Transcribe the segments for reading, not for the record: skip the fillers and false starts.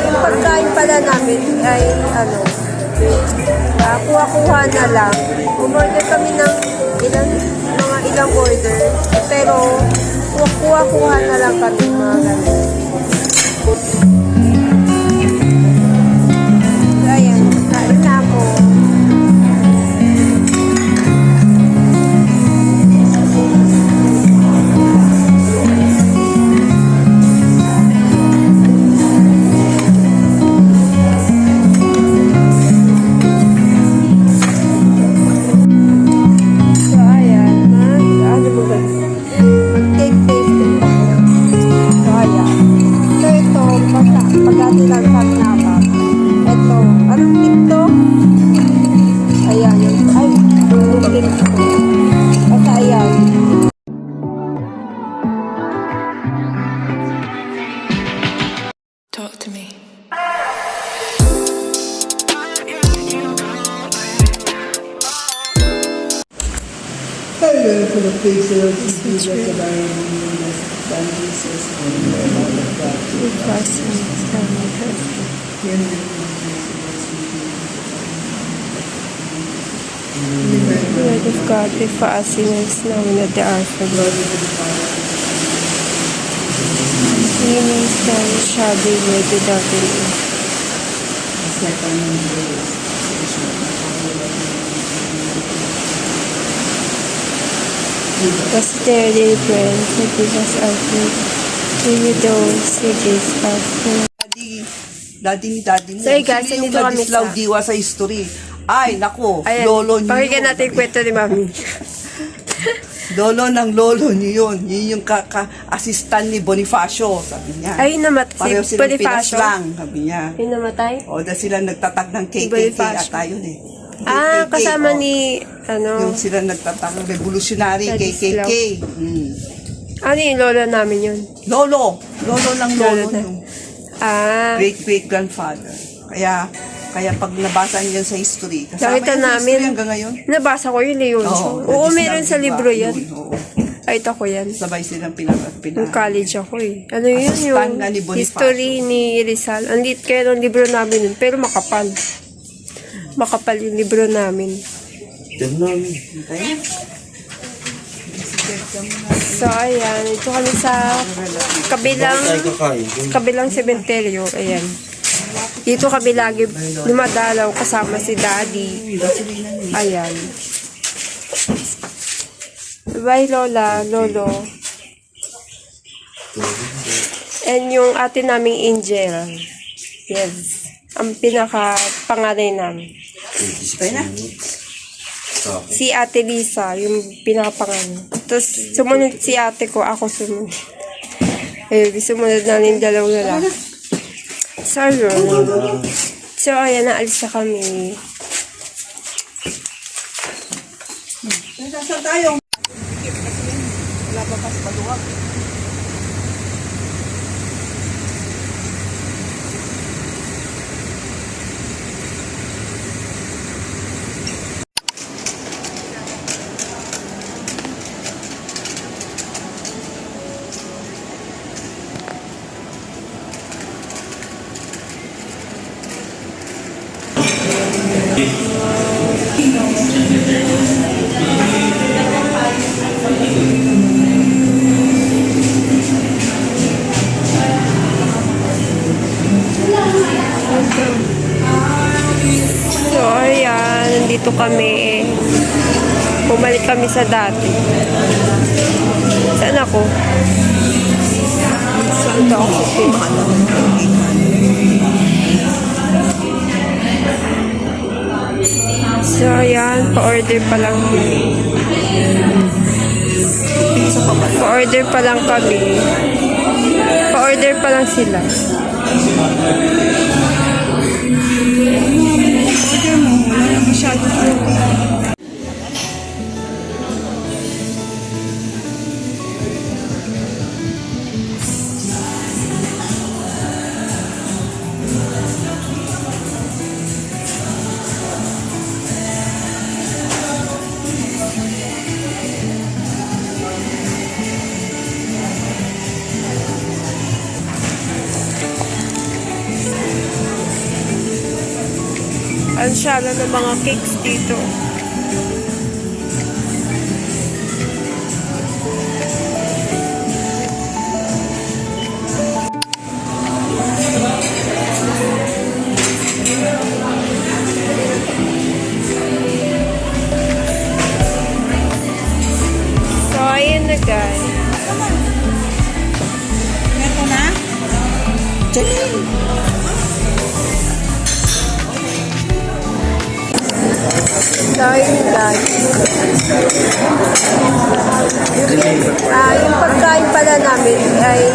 Yung pagkain pala namin ay kuha-kuha na lang. Umorder kami ng mga ilang order, pero kuha-kuha na lang kami mga ganun. Ayan, kain na ako. Talk to me. Hello, for the pixels, this is the Son Jesus, and the Lord of God. Word of God, pray for us sinners now and at the hour of our death. Healing stand shall be read without delay. Was there daily bread, forgive us our faith, we with those who against us. Daddy mo. So, guys, Sino yung nandito kami nadislaw sa... diwa sa history? Ay, nako, Ayan, lolo niyo pakinggan yun. natin yung kwento ni Mami. Lolo ng lolo niyo yun. Yun yung assistant ni Bonifacio, sabi niya. Ay, namatay. Pareho Si silang Bonifacio. pinaslang, sabi niya. Ay, namatay? O, dahil sila nagtatag ng KKK Bonifacio. ata yun eh. Ah, KKK, kasama o. ni, Yung sila nagtatag ng revolutionary Ladislaw. KKK. Mm. Ano yung lola namin yun? Lolo ng lolo na. niyo. Ah, Great-great-grandfather. Kaya pag nabasa niyo yan sa history, kasama nakita yan sa namin. history hanggang ngayon. Nabasa ko yun, Leon. Oo, meron sa libro yan. Oo. Ay, ito ko yan. Sabay silang Yung college ako eh. Ano yun? Assistant Yung nga ni Bonifacio. history ni Rizal. Ang lit kaya ng libro namin nun, pero makapal. Makapal yung libro namin. So, ayan. Ito kami sa kabilang sementeryo. Ayan. Dito kami lagi dumadalaw kasama si Daddy. Ayan. Bye, Lola, Lolo. And yung ate naming Angel. Yes. Ang pinaka-panganay namin. Si Ate Lisa, yung pinaka-panganay. Tapos, sumunod si ate ko, ako sumunod. Ayun, sumunod namin dalawang lalaki. So, ayan, naalis na kami. Saan tayo? Wala pa pas paluwag. So, ayan, nandito kami. Bumalik kami sa dati. Saan ako? Saan ako? So, ayan, pa-order pa lang. Pizza pa ba? Pa-order pa lang kami. Pa-order pa lang sila. Order mo. Wala masyado po. Ang sala ng mga cakes dito. So, ayan na guys. Ito na? Check in. So, ayun guys. Yung pagkain pala namin ay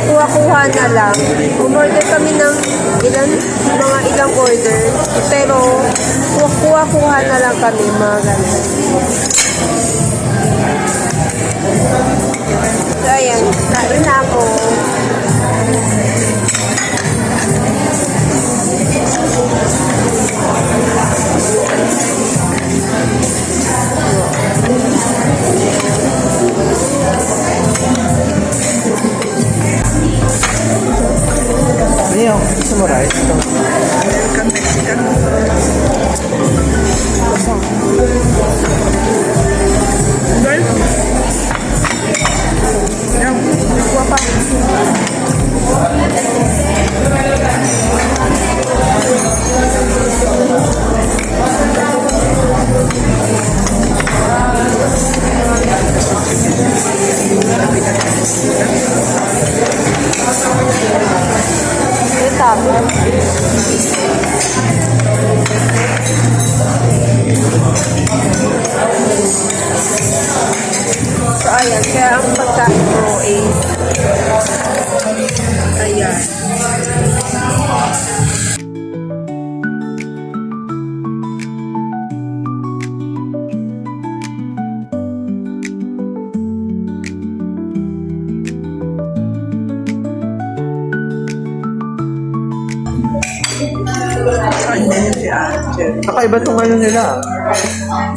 kuha-kuha na lang. Umorder kami ng mga ilang order. Pero, kuha-kuha na lang kami mga ganun. So, ayan. Kain na ako. Ano yung gusto mo rice? Ito. American Mexican. Girl? Yan. Kuha pa. Ito sabi. So, ayan. Kaya ang pagkain ko is ayan. Kakaiba itong ano nila.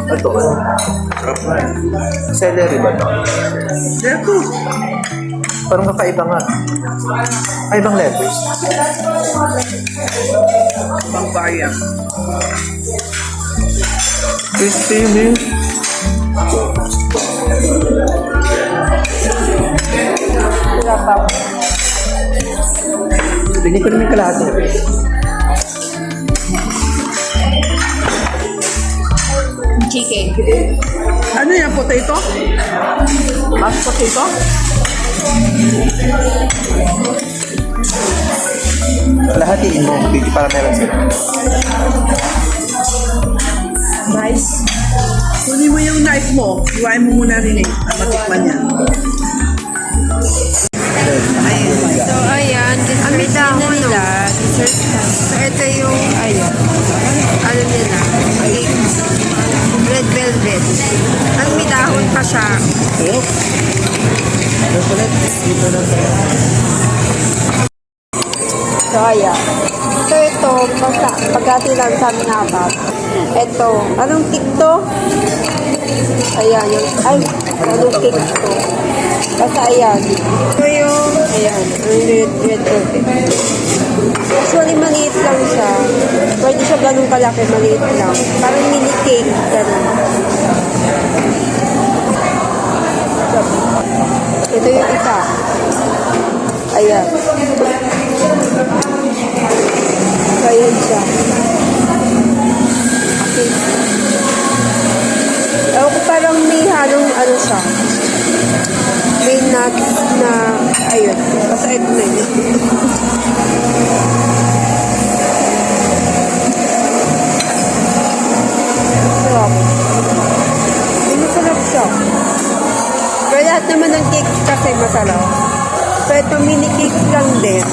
Ito. Celery ba ito? Ito. Parang kakaiba nga. Kaibang lettuce. Pampaya. Crispy yun eh. Wala pa. Hindi ko naman kalahati. Chicken. Ano yan? Potato? Mashed potato? Lahatiin mo. Hindi para meron sila. Rice. Kunin mo yung knife mo. Iwain mo muna rin matikman niya. So, ayan. Dessert na nila. Dessert na. So, ito yung, ayan. Ano nila? Cake. Red velvet. Ang may dahon pa siya. Ayok. Chocolate. Dito lang tayo. So, ayan. So, ito, pagkati lang sa amin apat. Ito, anong cake to? Ayan, yung, anong cake to? Basta ayan. Ito yung, ayan, red velvet. Actually, maliit lang siya. Pwede siya ganun kalaki, maliit lang. Parang mini cake, ganun. Ito yung isa. Ayan. So, ayan siya. Okay. Ewan ko parang may halong ano siya. May nuts na, ayun. Basta ito na yun. masarap. So, ito mini cakes lang din.